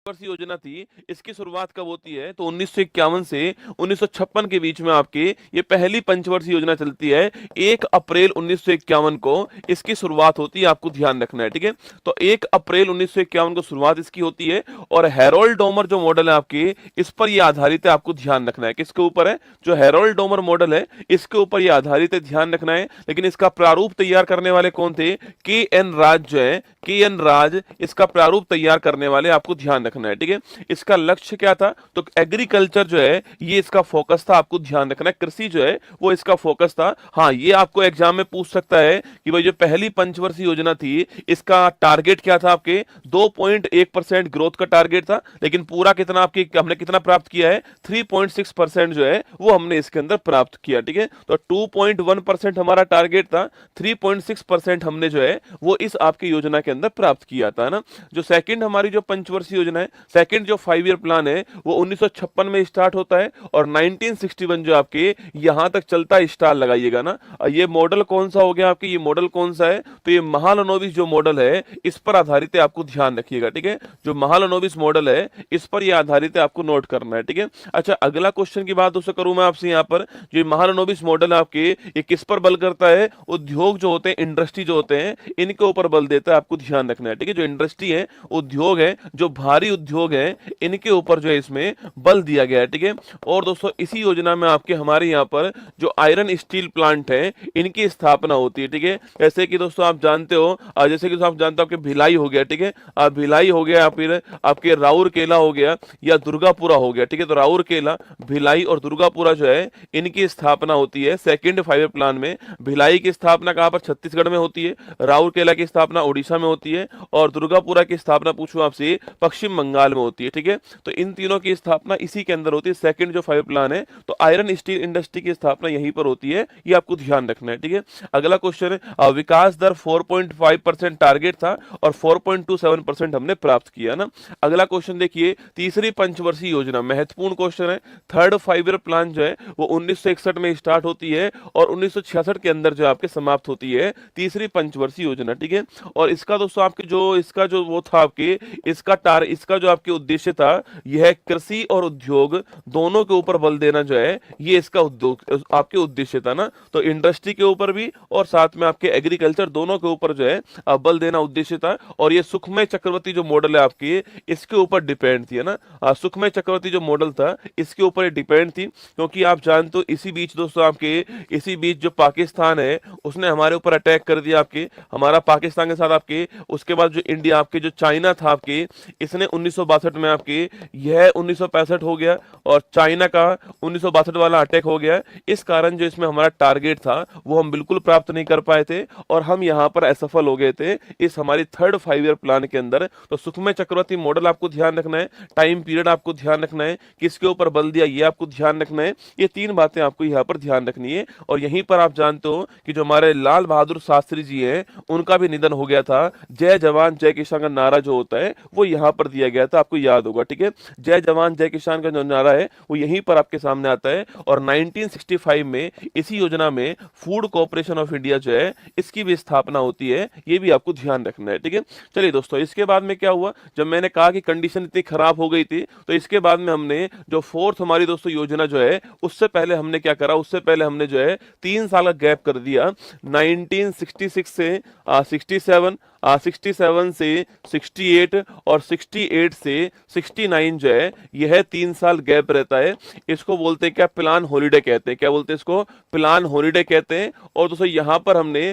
वर्षीय योजना थी, इसकी शुरुआत कब होती है? तो 1951 से 1956 के बीच में आपकी ये पहली पंचवर्षीय योजना चलती है। 1 अप्रैल 1951 को इसकी शुरुआत होती है, आपको ध्यान रखना है, ठीक है। तो 1 अप्रैल 1951 को शुरुआत इसकी होती है और हैरोल्ड डोमर जो मॉडल है आपकी, इस पर ये आधारित है, आपको ध्यान रखना है। किसके ऊपर है? जो हैरोल्ड डोमर मॉडल है इसके ऊपर ये आधारित है, ध्यान रखना है। लेकिन इसका प्रारूप तैयार करने वाले कौन थे? के एन राज जो है, के एन राज इसका प्रारूप तैयार करने वाले, आपको ध्यान रखना है, ठीक है। इसका लक्ष्य क्या था? तो एग्रीकल्चर जो है ये इसका फोकस था, आपको ध्यान रखना है। कृषि जो है वो इसका फोकस था। हाँ, ये आपको एग्जाम में पूछ सकता है कि भाई जो पहली पंचवर्षीय योजना थी इसका टारगेट क्या था? आपके 2.1% ग्रोथ का टारगेट था, लेकिन पूरा कितना आपकी हमने कितना प्राप्त किया है? 3.6% जो है वो हमने इसके अंदर प्राप्त किया, ठीक है। तो 2.1% हमारा टारगेट था, 3.6% हमने जो है वो इस आपकी योजना के अंदर प्राप्त किया था ना। जो सेकंड हमारी जो पंचवर्षीय योजना है, सेकंड जो 5 ईयर प्लान है वो 1956 में स्टार्ट होता है और 1961 जो आपके यहां तक चलता है। स्टार लगाइएगा ना। ये मॉडल कौन सा हो गया आपके? ये मॉडल कौन सा है? तो ये महालनोबिस जो मॉडल है इस पर आधारित है, आपको ध्यान रखिएगा, ठीक है। जो महालनोबिस मॉडल है इस पर ये आधारित है, आपको नोट करना है, ठीक है। अच्छा, अगला क्वेश्चन की बात उससे करूं मैं आपसे यहाँ पर। जो महालनोबिस मॉडल है आपके, ये किस पर बल करता है? उद्योग जो होते हैं, इंडस्ट्री जो होते हैं, इनके ऊपर बल देता है, आपको ध्यान रखना है, ठीक है। जो इंडस्ट्री है, उद्योग है, जो भारी उद्योग है, इनके ऊपर जो है इसमें बल दिया गया है, ठीक है। और दोस्तों इसी योजना में आपके हमारे यहाँ पर जो आयरन स्टील प्लांट है इनकी स्थापना होती है, ठीक है। जैसे कि दोस्तों आप जानते हो, जैसे कि आप जानते हो आपके भिलाई हो गया, ठीक है। भिलाई हो गया, फिर आपके राउरकेला हो गया या दुर्गापुरा हो गया, ठीक है। तो राउरकेला, भिलाई और दुर्गापुरा जो है इनकी स्थापना होती है सेकंड 5 ईयर प्लान में। भिलाई की स्थापना कहां पर? छत्तीसगढ़ में होती है। राउरकेला की स्थापना उड़ीसा में होती है और दुर्गापुरा की स्थापना पूछूं आपसे पश्चिम बंगाल में होती है, ठीक है। तो इन तीनों की स्थापना इसी के अंदर होती है, सेकंड जो 5 प्लान है। तो आयरन स्टील इंडस्ट्री की स्थापना यहीं पर होती है, ये आपको ध्यान रखना है, ठीक है। अगला क्वेश्चन है, विकास दर 4.5% टारगेट था और 4.27% हमने प्राप्त किया ना। अगला क्वेश्चन देखिए, तीसरी पंचवर्षीय योजना, महत्वपूर्ण क्वेश्चन है। थर्ड 5 ईयर प्लान जो है वो 1961 में स्टार्ट होती है और 1966 के अंदर जो आपके समाप्त होती है तीसरी पंचवर्षीय योजना, ठीक है। और इसका दोस्तों आपके जो इसका जो वो था आपके इसका जो आपके उद्देश्य था यह कृषि और उद्योग दोनों के ऊपर बल देना जो है ये इसका उद्योग आपके उद्देश्य था ना। तो इंडस्ट्री के ऊपर भी और साथ में आपके एग्रीकल्चर दोनों के ऊपर जो है बल देना उद्देश्य था। और ये सुखमय चक्रवर्ती जो मॉडल है आपकी इसके ऊपर डिपेंड थी, है ना। सुखमय चक्रवर्ती जो मॉडल था इसके ऊपर डिपेंड थी, क्योंकि आप जानते हो इसी बीच दोस्तों आपके इसी बीच जो पाकिस्तान है उसने हमारे ऊपर अटैक कर दिया आपके, हमारा पाकिस्तान के साथ आपके। उसके बाद जो इंडिया आपके जो चाइना था आपके, इसने 1962 में आपके, यह 1965 हो गया और चाइना का 1962 वाला अटैक हो गया। इस कारण जो इसमें हमारा टारगेट था वो हम बिल्कुल प्राप्त नहीं कर पाए थे और हम यहाँ पर असफल हो गए थे इस हमारी थर्ड 5 ईयर प्लान के अंदर। तो सुखमय चक्रवर्ती मॉडल आपको ध्यान रखना है, टाइम पीरियड आपको ध्यान रखना है, किसके ऊपर बल दिया ये आपको ध्यान रखना है। ये 3 बातें आपको यहाँ पर ध्यान रखनी है। और यहीं पर आप जानते हो कि जो हमारे लाल बहादुर शास्त्री जी हैं उनका भी निधन हो गया था। जय जवान जय किसान का नारा जो होता है वो यहाँ पर दिया गया था, आपको याद होगा, ठीक है। जय जवान जय किसान का जो नारा है वो यहीं पर आपके सामने आता है। और 1965 में इसी योजना में फूड कॉर्पोरेशन ऑफ इंडिया जो है इसकी भी स्थापना होती है, ये भी आपको ध्यान रखना है, ठीक है। चलिए दोस्तों, इसके बाद में क्या हुआ, जब मैंने कहा कि कंडीशन इतनी खराब हो गई थी तो इसके बाद में हमने जो फोर्थ हमारी दोस्तों योजना जो है उससे पहले हमने क्या करा, उससे पहले हमने जो है 3 साल का गैप कर दिया। 1966 से 67 67 से 68 और 68 से 69 जो है यह 3 साल गैप रहता है। इसको बोलते हैं क्या? प्लान हॉलीडे कहते हैं। क्या बोलते हैं इसको? प्लान हॉलीडे कहते हैं। और दोस्तों यहाँ पर हमने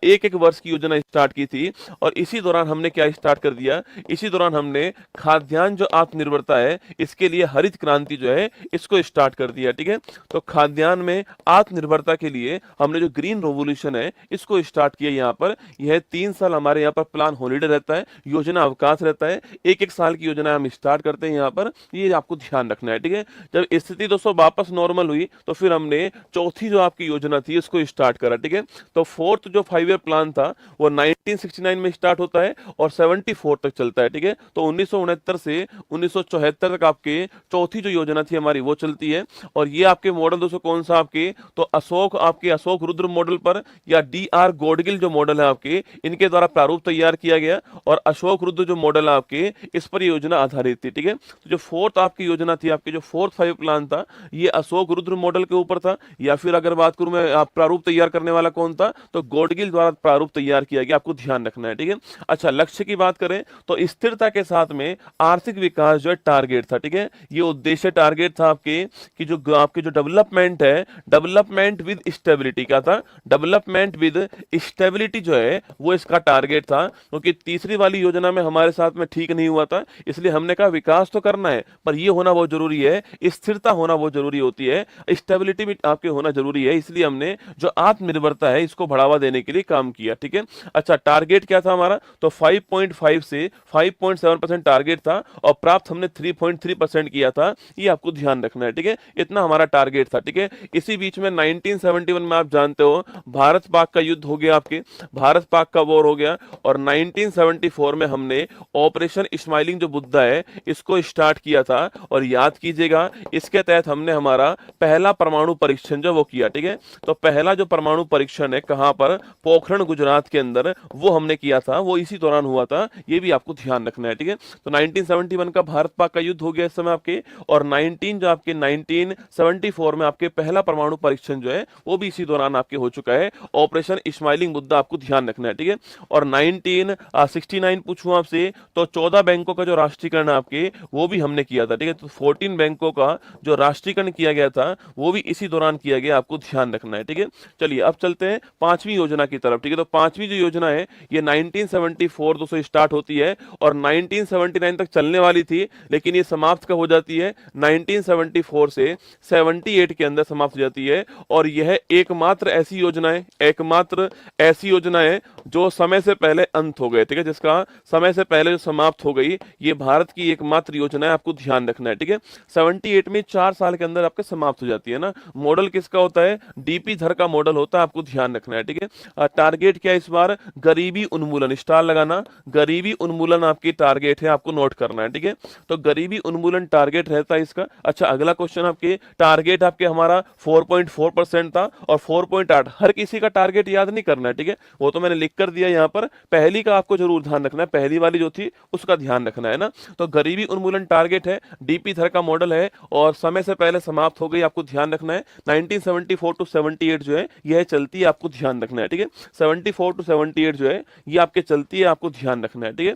एक एक वर्ष की योजना स्टार्ट की थी और इसी दौरान हमने क्या स्टार्ट कर दिया, इसी दौरान हमने खाद्यान्न जो आत्मनिर्भरता है इसके लिए हरित क्रांति जो है इसको स्टार्ट कर दिया, ठीक है। तो खाद्यान्न में आत्मनिर्भरता के लिए हमने जो ग्रीन रेवोल्यूशन है इसको स्टार्ट किया। यहाँ पर यह 3 साल हमारे यहाँ पर प्लान हॉलीडे रहता है, योजना अवकाश रहता है, एक एक साल की योजना हम स्टार्ट करते हैं यहाँ पर, ये आपको ध्यान रखना है, ठीक है। जब स्थिति दोस्तों वापस नॉर्मल हुई तो फिर हमने चौथी जो आपकी योजना थी इसको स्टार्ट करा, ठीक है। तो फोर्थ जो 5 ईयर प्लान था वो 1969 में स्टार्ट होता है और 74 तक चलता है, ठीक है। तो 1969 से 1974 तक आपके चौथी जो योजना थी हमारी वो चलती है। और ये आपके मॉडल दोस्तों कौन सा आपके, तो अशोक रुद्र मॉडल पर या डी आर गॉडगिल जो मॉडल है आपके इनके द्वारा प्रारूप प्रारूप तैयार किया गया और अशोक रुद्र जो मॉडल है आपके, इस पर योजना आधारित थी। ठीक है, तो जो फोर्थ आपकी योजना थी, आपके जो फोर्थ 5 प्लान था, ये अशोक रुद्र मॉडल के ऊपर था। या फिर अगर बात करूं मैं, आप प्रारूप तैयार करने वाला कौन था, तो गॉडगिल द्वारा प्रारूप तैयार किया गया, आपको ध्यान रखना है। ठीक है, अच्छा लक्ष्य की बात करें तो स्थिरता के साथ में आर्थिक विकास जो है टारगेट था। ठीक है, ये उद्देश्य टारगेट था आपके कि जो आपके जो डेवलपमेंट है, डेवलपमेंट विद स्टेबिलिटी का था, डेवलपमेंट विद स्टेबिलिटी जो है वो इसका टारगेट था। क्योंकि तीसरी वाली योजना में हमारे साथ में ठीक नहीं हुआ था, इसलिए हमने कहा विकास तो करना है पर ये होना बहुत जरूरी है, स्थिरता होना बहुत जरूरी होती है, स्टेबिलिटी भी आपके होना जरूरी है। इसलिए हमने जो आत्मनिर्भरता है इसको बढ़ावा देने के लिए काम किया। ठीक है, अच्छा टारगेट क्या था हमारा, तो 5.5 से 5.7% टारगेट था और प्राप्त हमने 3.3% किया था, ये आपको ध्यान रखना है। ठीक है, इतना हमारा टारगेट था। ठीक है, इसी बीच में 1971 में आप जानते हो भारत पाक का युद्ध हो गया, आपके भारत पाक का वॉर हो गया और 1974 में हमने ऑपरेशन स्माइलिंग जो मुद्दा है इसको स्टार्ट किया था। और याद कीजिएगा इसके तहत हमने हमारा पहला परमाणु परीक्षण जो वो किया। ठीक है, तो पहला जो परमाणु परीक्षण है कहां पर, पोखरण गुजरात के अंदर, वो हमने किया था, वो इसी दौरान हुआ था, ये भी आपको ध्यान रखना है। ठीक है, तो 1971 का भारत पाक का युद्ध हो गया इस समय आपके, और 1974 में आपके पहला परमाणु परीक्षण जो है वो भी इसी दौरान आपके हो चुका है। ऑपरेशन स्माइलिंग मुद्दा आपको ध्यान रखना है। ठीक है, और 1969 पूछूं आपसे तो 14 बैंकों का जो राष्ट्रीयकरण आपके वो भी हमने किया था। ठीक है, तो 14 बैंकों का जो राष्ट्रीयकरण किया गया था वो भी इसी दौरान किया गया, आपको ध्यान रखना है। ठीक है, चलिए अब चलते हैं पांचवी योजना की तरफ। ठीक है, तो पांचवी जो योजना है ये 1974 दोस्तों स्टार्ट होती है और 1979 तक चलने वाली थी, लेकिन ये समाप्त कब हो जाती है, 1974 से 78 के अंदर समाप्त हो जाती है। और यह एकमात्र ऐसी योजना है, एकमात्र ऐसी योजना है जो समय से पहले अंत हो गए। ठीक है, जिसका समय से पहले जो समाप्त हो गई, ये भारत की एकमात्र योजना है, आपको ध्यान रखना है। ठीक है, 78 में 4 साल के अंदर आपके समाप्त हो जाती है ना। मॉडल किसका होता है, डीपी धर का मॉडल होता है, आपको ध्यान रखना है। ठीक है, टारगेट क्या है इस बार, गरीबी उन्मूलन, स्टार लगाना, गरीबी उन्मूलन आपकी टारगेट है, आपको नोट करना है। ठीक है, तो गरीबी उन्मूलन टारगेट रहता है इसका। अच्छा अगला क्वेश्चन आपके, टारगेट आपके हमारा 4.4% था और 4.8, हर किसी का टारगेट याद नहीं करना है। ठीक है, वो तो मैंने लिख कर दिया यहाँ पर, पहली का आपको जरूर ध्यान रखना है, पहली वाली जो थी उसका ध्यान रखना है ना। तो गरीबी उन्मूलन टारगेट है, डीपी धर का मॉडल है और समय से पहले समाप्त हो गई, आपको ध्यान रखना है। 1974 टू 78 जो है यह चलती है, आपको ध्यान रखना है। ठीक है, 74 टू 78 जो है ये आपके चलती है, आपको ध्यान रखना है। ठीक है,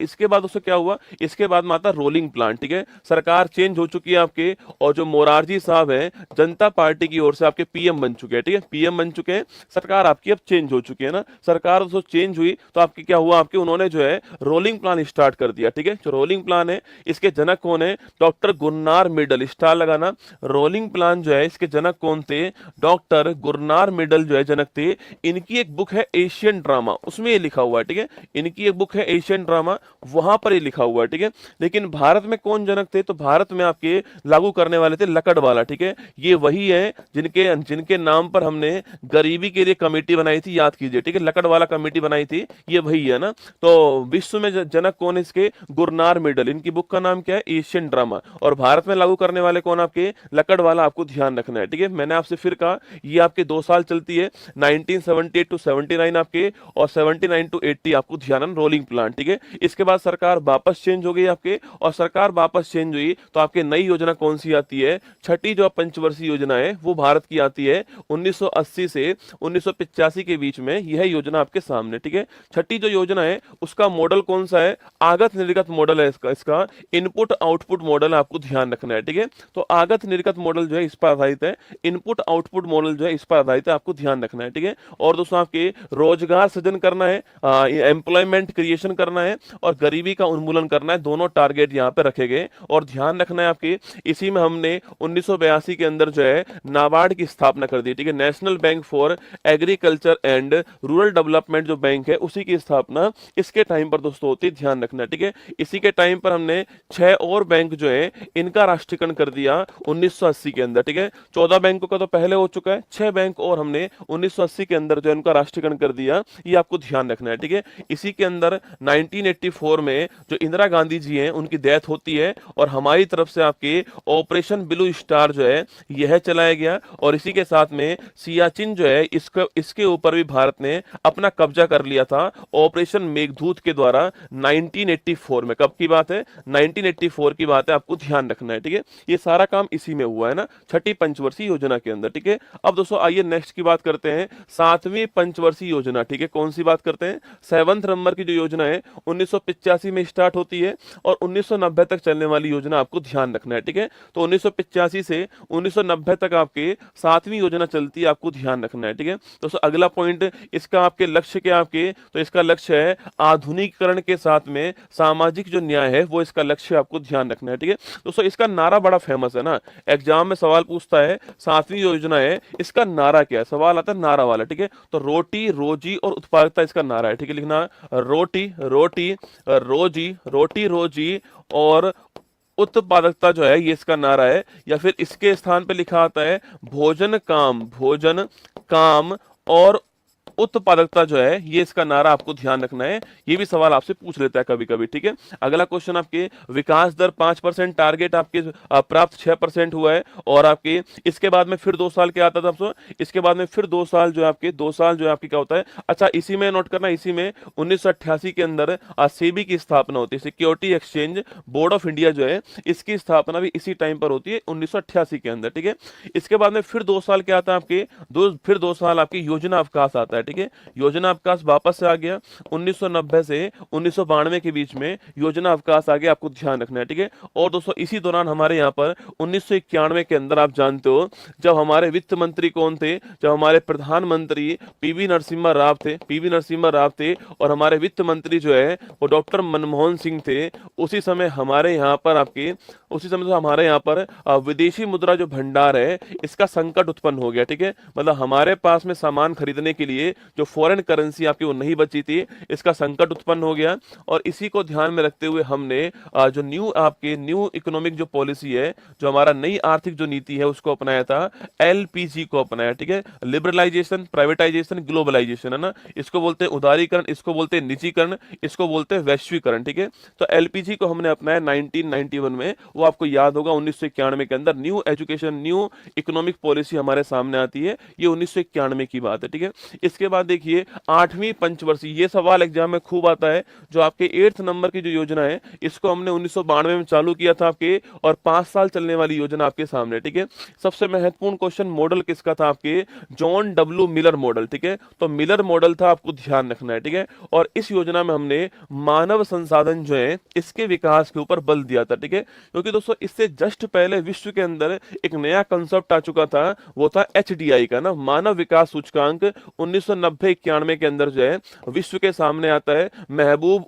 इसके बाद उससे क्या हुआ, इसके बाद माता रोलिंग प्लान। ठीक है, सरकार चेंज हो चुकी है आपके, और जो मोरारजी साहब है जनता पार्टी की ओर से आपके पीएम बन चुके हैं। ठीक है, पीएम बन चुके हैं, सरकार आपकी अब चेंज हो चुकी है ना। सरकार जो चेंज हुई तो आपकी क्या हुआ, आपके उन्होंने जो है रोलिंग प्लान स्टार्ट कर दिया। ठीक है, जो रोलिंग प्लान है इसके जनक कौन है, डॉक्टर गुरनार मिडल, स्टार लगाना। रोलिंग प्लान जो है इसके जनक कौन थे, डॉक्टर गुरनार मिडल जो है जनक थे। इनकी एक बुक है एशियन ड्रामा, उसमें ये लिखा हुआ है। ठीक है, इनकी एक बुक है एशियन ड्रामा, वहां पर ये लिखा हुआ है। ठीक है, लेकिन भारत में कौन जनक थे, तो भारत में आपके लागू करने वाले थे लकड़वाला। ठीक है, ये वही है जिनके जिनके नाम पर हमने गरीबी के लिए कमेटी बनाई थी, याद कीजिए। ठीक है, लकड़वाला कमेटी बनाई थी, ये वही है ना। तो विश्व में जनक कौन है इसके, गुरनार मिडल, इनकी बुक का नाम क्या है, एशियन ड्रामा। और भारत में लागू करने वाले कौन, आपके लकड़वाला, आपको ध्यान रखना है। ठीक है, मैंने आपसे फिर कहा ये आपके 2 साल चलती है, 1978 टू 79 आपके, और 79 टू 80 आपको ध्यान, रोलिंग प्लान। ठीक है, इसके बाद सरकार वापस चेंज हो गई आपके, और सरकार वापस चेंज हुई तो आपके नई योजना कौन सी आती है, छठी जो पंचवर्षीय योजना है वो भारत की आती है 1980 से 1985 के बीच में, यह योजना आपके सामने। ठीक है, छठी जो योजना है उसका मॉडल कौन सा है, आगत निर्गत मॉडल है इसका इनपुट आउटपुट मॉडल, आपको ध्यान रखना है। ठीक है, तो आगत निर्गत मॉडल जो है इस पर आधारित है, इनपुट आउटपुट मॉडल जो है इस पर आधारित है, आपको ध्यान रखना है। ठीक है, और दोस्तों आपके रोजगार सृजन करना है, एम्प्लॉयमेंट क्रिएशन करना है, और गरीबी का उन्मूलन करना है, दोनों टारगेट यहाँ पे रखे गए। और ध्यान रखना है आपके, इसी में हमने 1982 के अंदर जो है नाबार्ड की स्थापना कर दी। ठीक है, national bank for agriculture and rural development जो बैंक है उसी की स्थापना इसके टाइम पर दोस्तों होती है, ध्यान रखना है। ठीक है, इसी के टाइम पर हमने 6 और बैंक जो है इनका राष्ट्रीयकरण कर दिया 1980 के अंदर। ठीक है, 14 बैंकों का तो पहले हो चुका है, 6 बैंक और हमने 1980 के अंदर जो इनका राष्ट्रीयकरण कर दिया, ये आपको ध्यान रखना है। ठीक है, इसी के अंदर 1984 में जो इंदिरा गांधी जी हैं उनकी डेथ होती है, और हमारी तरफ से आपके ऑपरेशन ब्लू स्टार जो है यह चलाया गया, और इसी के साथ में सियाचिन जो है इसके ऊपर भी भारत ने अपना कब्जा कर लिया था था ऑपरेशन मेघदूत के द्वारा 1984 में। कब की बात है? 1984 की बात है, आपको ध्यान रखना है, ठीक है। ये सारा काम इसी में हुआ है ना, छठी पंचवर्षीय योजना के अंदर, ठीक है। अब दोस्तों आइए नेक्स्ट की बात करते हैं, सातवीं पंचवर्षीय योजना, ठीक है। कौन सी बात करते हैं? 7th नंबर की जो योजना है 1985 में स्टार्ट होती है और 1990 तक चलने वाली योजना आपको ध्यान रखना है, ठीक है। तो 1985 से 1990 तक आपके सातवीं योजना चलती है, आपको ध्यान रखना है, ठीक है। दोस्तों अगला पॉइंट, इसका आपके लक्ष्य क्या आपके, तो इसका लक्ष्य है आधुनिकीकरण के साथ में सामाजिक जो न्याय है वो इसका लक्ष्य आपको ध्यान रखना है, ठीक है। दोस्तों इसका नारा बड़ा फेमस है ना, एग्जाम में सवाल पूछता है, सातवीं योजना है, इसका नारा क्या है, सवाल आता है नारा वाला, ठीक है। तो रोटी रोजी और उत्पादकता इसका नारा है, ठीक है। लिखना रोटी रोटी रोजी, रोटी रोजी और उत्पादकता जो है ये इसका नारा है। या फिर इसके स्थान पे लिखा आता है भोजन काम, भोजन काम और उत्पादकता जो है ये इसका नारा, आपको ध्यान रखना है। ये भी सवाल आपसे पूछ लेता है कभी कभी, ठीक है। अगला क्वेश्चन आपके, विकास दर 5% टारगेट आपके प्राप्त 6% हुआ है, और आपके इसके बाद में फिर 2 साल क्या आता था आपको, इसके बाद में फिर 2 साल जो है आपके, 2 साल जो है आपकी क्या होता है, अच्छा इसी में नोट करना, इसी में 1988 के अंदर सेबी की स्थापना होती है, security exchange board of India जो है, इसकी स्थापना भी इसी टाइम पर होती है 1988 के अंदर, ठीक है। इसके बाद में फिर 2 साल क्या आता है आपके, फिर 2 साल आपकी योजना अवकाश आता है, ठीक है। योजना अवकाश वापस से आ गया 1990 से 1992 के बीच में योजना अवकाश आ गया, आपको ध्यान रखना है, ठीक है। और दोस्तों इसी दौरान हमारे यहाँ पर 1991 के अंदर आप जानते हो जब हमारे वित्त मंत्री कौन थे, जब हमारे प्रधानमंत्री पीवी नरसिम्हा राव थे, पीवी नरसिम्हा राव थे, और हमारे वित्त मंत्री जो है वो डॉक्टर मनमोहन सिंह थे। उसी समय हमारे यहाँ पर आपके, उसी समय हमारे यहाँ पर विदेशी मुद्रा जो भंडार है इसका संकट उत्पन्न हो गया, ठीक है। मतलब हमारे पास में सामान खरीदने के लिए जो फॉरेन करेंसी आपकी वो नहीं बची थी, इसका संकट उत्पन्न हो गया। और इसी को ध्यान में रखते हुए हमने जो न्यू इकोनॉमिक जो पॉलिसी है, जो हमारा नई आर्थिक जो नीति है उसको अपनाया था, एलपीजी को अपनाया, ठीक है। लिबरलाइजेशन, प्राइवेटाइजेशन, ग्लोबलाइजेशन, है ना, इसको बोलते हैं उदारीकरण, इसको बोलते हैं निजीकरण, इसको बोलते हैं वैश्वीकरण, ठीक है। तो एलपीजी को हमने अपनाया 1991 में, वो आपको याद होगा 1991 के अंदर new education, new economic policy हमारे सामने आती है, ये 1991 की बात है, ठीक है। इसके बाद देखिए 8वीं पंचवर्षीय, ये सवाल एग्जाम में खूब आता है, जो आपके 8th नंबर की जो योजना है इसको हमने 1992 में चालू किया था आपके, और 5 साल चलने वाली योजना आपके सामने, ठीक है। सबसे महत्वपूर्ण क्वेश्चन, मॉडल किसका था आपके, जॉन डब्ल्यू मिलर मॉडल, ठीक है। तो मिलर मॉडल था, आपको ध्यान रखना है, ठीक है। और इस योजना में हमने मानव संसाधन जो है इसके विकास के ऊपर बल दिया था, ठीक है। क्योंकि दोस्तों इससे जस्ट पहले विश्व के अंदर एक नया कंसेप्ट आ चुका था, वो था एचडीआई का ना, मानव विकास सूचकांक। 1990-91 के अंदर जो है विश्व के सामने आता है, महबूब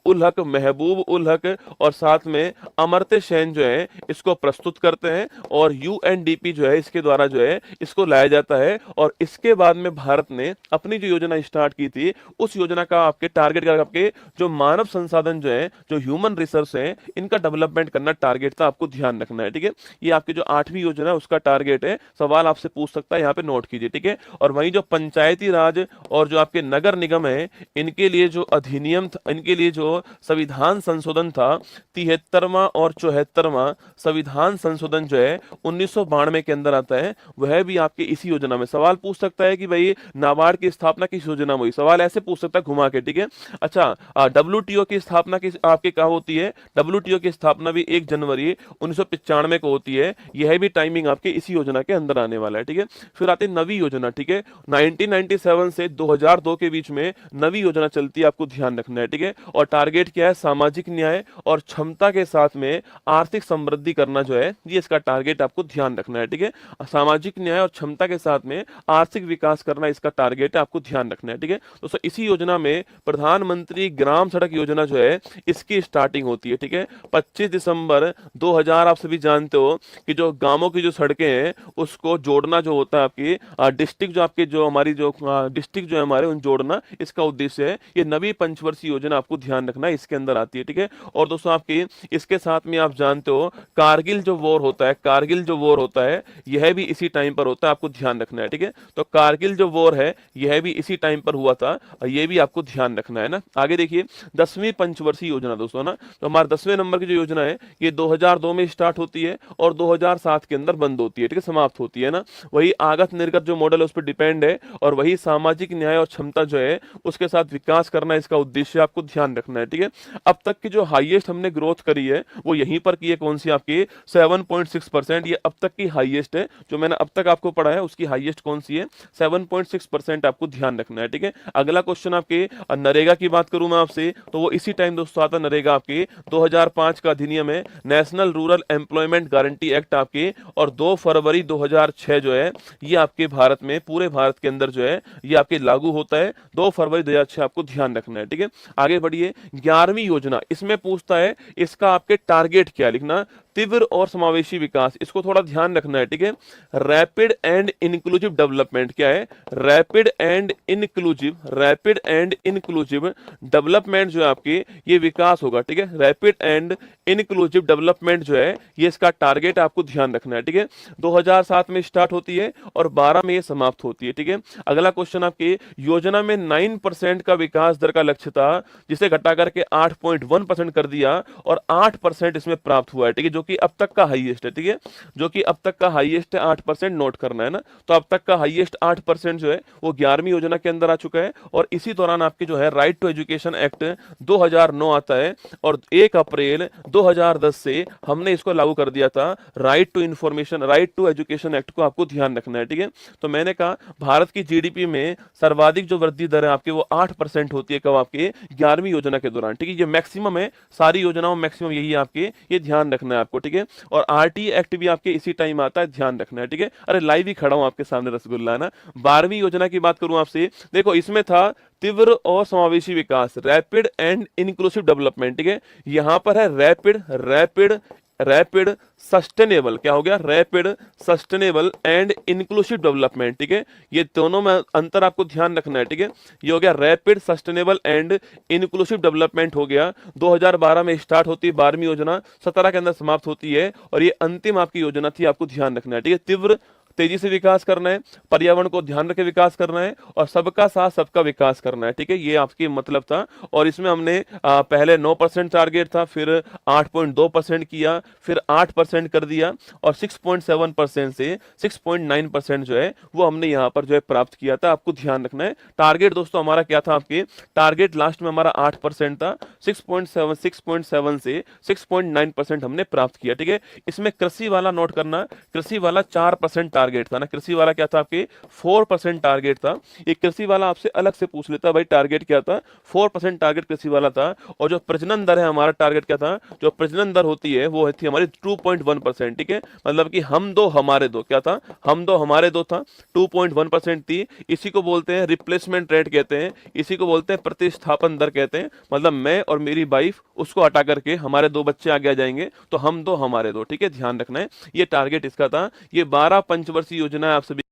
उल हक और साथ में अमर्त्य सेन जो है इसको प्रस्तुत करते हैं, और यूएनडीपी जो है इसके द्वारा जो है इसको लाया जाता है। और इसके बाद में भारत ने अपनी जो योजना स्टार्ट की थी, उस योजना का आपके टारगेट का आपके जो मानव संसाधन जो है, जो ह्यूमन रिसोर्स है, इनका डेवलपमेंट करना टारगेट था, आपको ध्यान रखना है, ठीक है। ये आपकी जो 8वीं योजना है उसका टारगेट है, सवाल आपसे पूछ सकता है, यहाँ पे नोट कीजिए, ठीक है। और वहीं जो पंचायती राज और जो आपके नगर निगम है, इनके लिए जो अधिनियम, इनके लिए जो संविधान संशोधन था, 73वां और 74वां संविधान संशोधन जो है 1992 के अंदर आता है, वह भी आपके इसी योजना में। सवाल पूछ सकता है कि भाई नाबार्ड की स्थापना किस योजना में हुई, सवाल ऐसे पूछ सकता है घुमा के, ठीक है। अच्छा, डब्ल्यूटीओ की स्थापना किस आपके कहा होती है, डब्ल्यूटीओ की स्थापना भी 1 जनवरी 1995 को होती है, यह भी टाइमिंग आपके इसी योजना के अंदर आने वाला है, ठीक है। फिर आती है नवी योजना, ठीक है। 1997 से 2002 के बीच में नवी योजना चलती है, आपको ध्यान रखना है, ठीक है। और टारगेट क्या है, सामाजिक न्याय और क्षमता के साथ में आर्थिक समृद्धि करना जो है, ये इसका टारगेट आपको ध्यान रखना है, ठीक है। सामाजिक न्याय और क्षमता के साथ में आर्थिक विकास करना इसका टारगेट है, आपको ध्यान रखना है, ठीक है। दोस्तों इसी योजना में प्रधानमंत्री ग्राम सड़क योजना जो है इसकी स्टार्टिंग होती है, ठीक है। 25 दिसंबर 2000, आप सभी जानते हो कि जो गांवों की जो सड़कें हैं उसको जोड़ना जो होता है, आपकी डिस्ट्रिक्ट जो आपके जो हमारी जो डिस्ट्रिक्ट जो है हमारे, उन जोड़ना इसका उद्देश्य है। ये नवी पंचवर्षीय योजना आपको ध्यान रखना है, इसके अंदर आती है, ठीक है। और दोस्तों आपकी इसके साथ में आप जानते हो कारगिल जो वॉर होता है, कारगिल जो वॉर होता है यह भी इसी टाइम पर होता है, आपको ध्यान रखना है, ठीक है। तो कारगिल जो वॉर है यह भी इसी टाइम पर हुआ था, यह भी आपको ध्यान रखना है ना। आगे देखिए 10वीं पंचवर्षीय योजना दोस्तों ना, तो हमारे 10वें नंबर की जो योजना है ये 2002 में स्टार्ट होती है और 2007 के अंदर बंद होती है, ठीक है, समाप्त होती है ना। वही आगत निर्गत जो मॉडल है उस पर डिपेंड है, और वही सामाजिक न्याय और क्षमता जो है उसके साथ विकास करना इसका उद्देश्य, आपको ध्यान रखना है, ठीक है। अब तक की जो हाईएस्ट हमने ग्रोथ करी है वो यहीं पर की है, कौन सी आपकी 7.6%, ये अब तक की हाईएस्ट है, जो मैंने अब तक आपको पढ़ा है उसकी हाईएस्ट कौन सी है, 7.6%, आपको ध्यान रखना है, ठीक है। अगला क्वेश्चन आपके नरेगा की बात करूं मैं आपसे, तो वो इसी टाइम दोस्तों आता नरेगा आपके 2005 का अधिनियम है, national rural employment guarantee act आपके, और 2 फरवरी 2006 जो है ये आपके भारत में, पूरे भारत के अंदर जो है ये आपके लागू होता है, 2 फरवरी 2006, आपको ध्यान रखना है, ठीक है। आगे बढ़िए, 11वीं योजना, इसमें पूछता है इसका आपके टारगेट क्या लिखना, तीव्र और समावेशी विकास, इसको थोड़ा ध्यान रखना है, ठीक है। रैपिड एंड इंक्लूसिव डेवलपमेंट क्या है, रैपिड एंड इंक्लूसिव डेवलपमेंट जो है आपकी ये विकास होगा, ठीक है। रैपिड एंड इंक्लूसिव डेवलपमेंट जो है ये इसका टारगेट आपको ध्यान रखना है, ठीक है। 2007 में स्टार्ट होती है और 12 में ये समाप्त होती है, ठीक है। अगला क्वेश्चन आपके, योजना में 9% का विकास दर का लक्ष्य था, जिसे घटा करके 8.1% कर दिया और 8% इसमें प्राप्त हुआ है, ठीक है, जो कि अब तक का हाईएस्ट है, ठीक है, जो कि अब तक का हाईएस्ट है, 8% नोट करना है ना। तो अब तक का हाईएस्ट 8% जो है वो 11वीं योजना के अंदर आ चुका है, और इसी दौरान आपके जो है राइट टू एजुकेशन एक्ट 2009 आता है, और 1 अप्रैल 2010 से हमने इसको लागू कर दिया था, right to information, right to education act को आपको ध्यान रखना है, ठीक है। तो मैंने कहा भारत की जीडीपी में सर्वाधिक जो वृद्धि दर है आपकी वो 8% होती है, कब आपके 11वीं योजना के दौरान, ठीक है। ये मैक्सिमम है, सारी योजनाओं मैक्सिमम यही है आपके, ये ध्यान रखना है आपको, ठीक है। और आरटी एक्ट भी आपके इसी टाइम आता है, ध्यान रखना है, ठीक है। अरे लाइव ही खड़ा हूं आपके सामने रसगुल्ला, है ना। 12वीं योजना की बात करूं आपसे, देखो इसमें था तीव्र और समावेशी विकास, रैपिड एंड इंक्लूसिव डेवलपमेंट, ठीक है। यहां पर है रैपिड सस्टेनेबल, क्या हो गया, rapid sustainable and inclusive development, ठीक है। ये दोनों में अंतर आपको ध्यान रखना है, ठीक है। ये हो गया rapid sustainable and inclusive development हो गया, 2012 में स्टार्ट होती है 12वीं योजना, 17 के अंदर समाप्त होती है, और ये अंतिम आपकी योजना थी, आपको ध्यान रखना है, ठीक है। तीव्र तेजी से विकास करना है, पर्यावरण को ध्यान रखे विकास करना है, और सबका साथ सबका विकास करना है, ठीक है। ये आपकी मतलब था, और इसमें हमने पहले 9% टारगेट था, फिर 8.2% किया, फिर 8% कर दिया, और 6.7% से 6.9% जो है वो हमने यहाँ पर जो है प्राप्त किया था, आपको ध्यान रखना है। टारगेट दोस्तों हमारा क्या था, आपके टारगेट लास्ट में हमारा 8% था, 6.7 से 6.9% हमने प्राप्त किया, ठीक है। इसमें कृषि वाला नोट करना, कृषि वाला 4% टारगेट था ना, कृषि वाला क्या था आपके 4% टारगेट था। ये कृषि वाला आपसे अलग से पूछ लेता भाई टारगेट क्या था, 4% टारगेट कृषि वाला था। और जो प्रजनन दर है हमारा टारगेट क्या था, जो प्रजनन दर होती है वो थी हमारी 2.1%, ठीक है। मतलब कि हम दो हमारे दो, क्या था, हम दो हमारे दो था, 2.1% थी। इसी को बोलते हैं रिप्लेसमेंट रेट कहते हैं, इसी को बोलते हैं प्रतिस्थापन दर कहते हैं। मतलब मैं और मेरी वाइफ, उसको हटा करके हमारे 2 बच्चे आगे आ जाएंगे, तो हम दो हमारे दो, ठीक है, ध्यान रखना है। ये टारगेट इसका था। ये 12 पंचवर्षीय योजना है आप सभी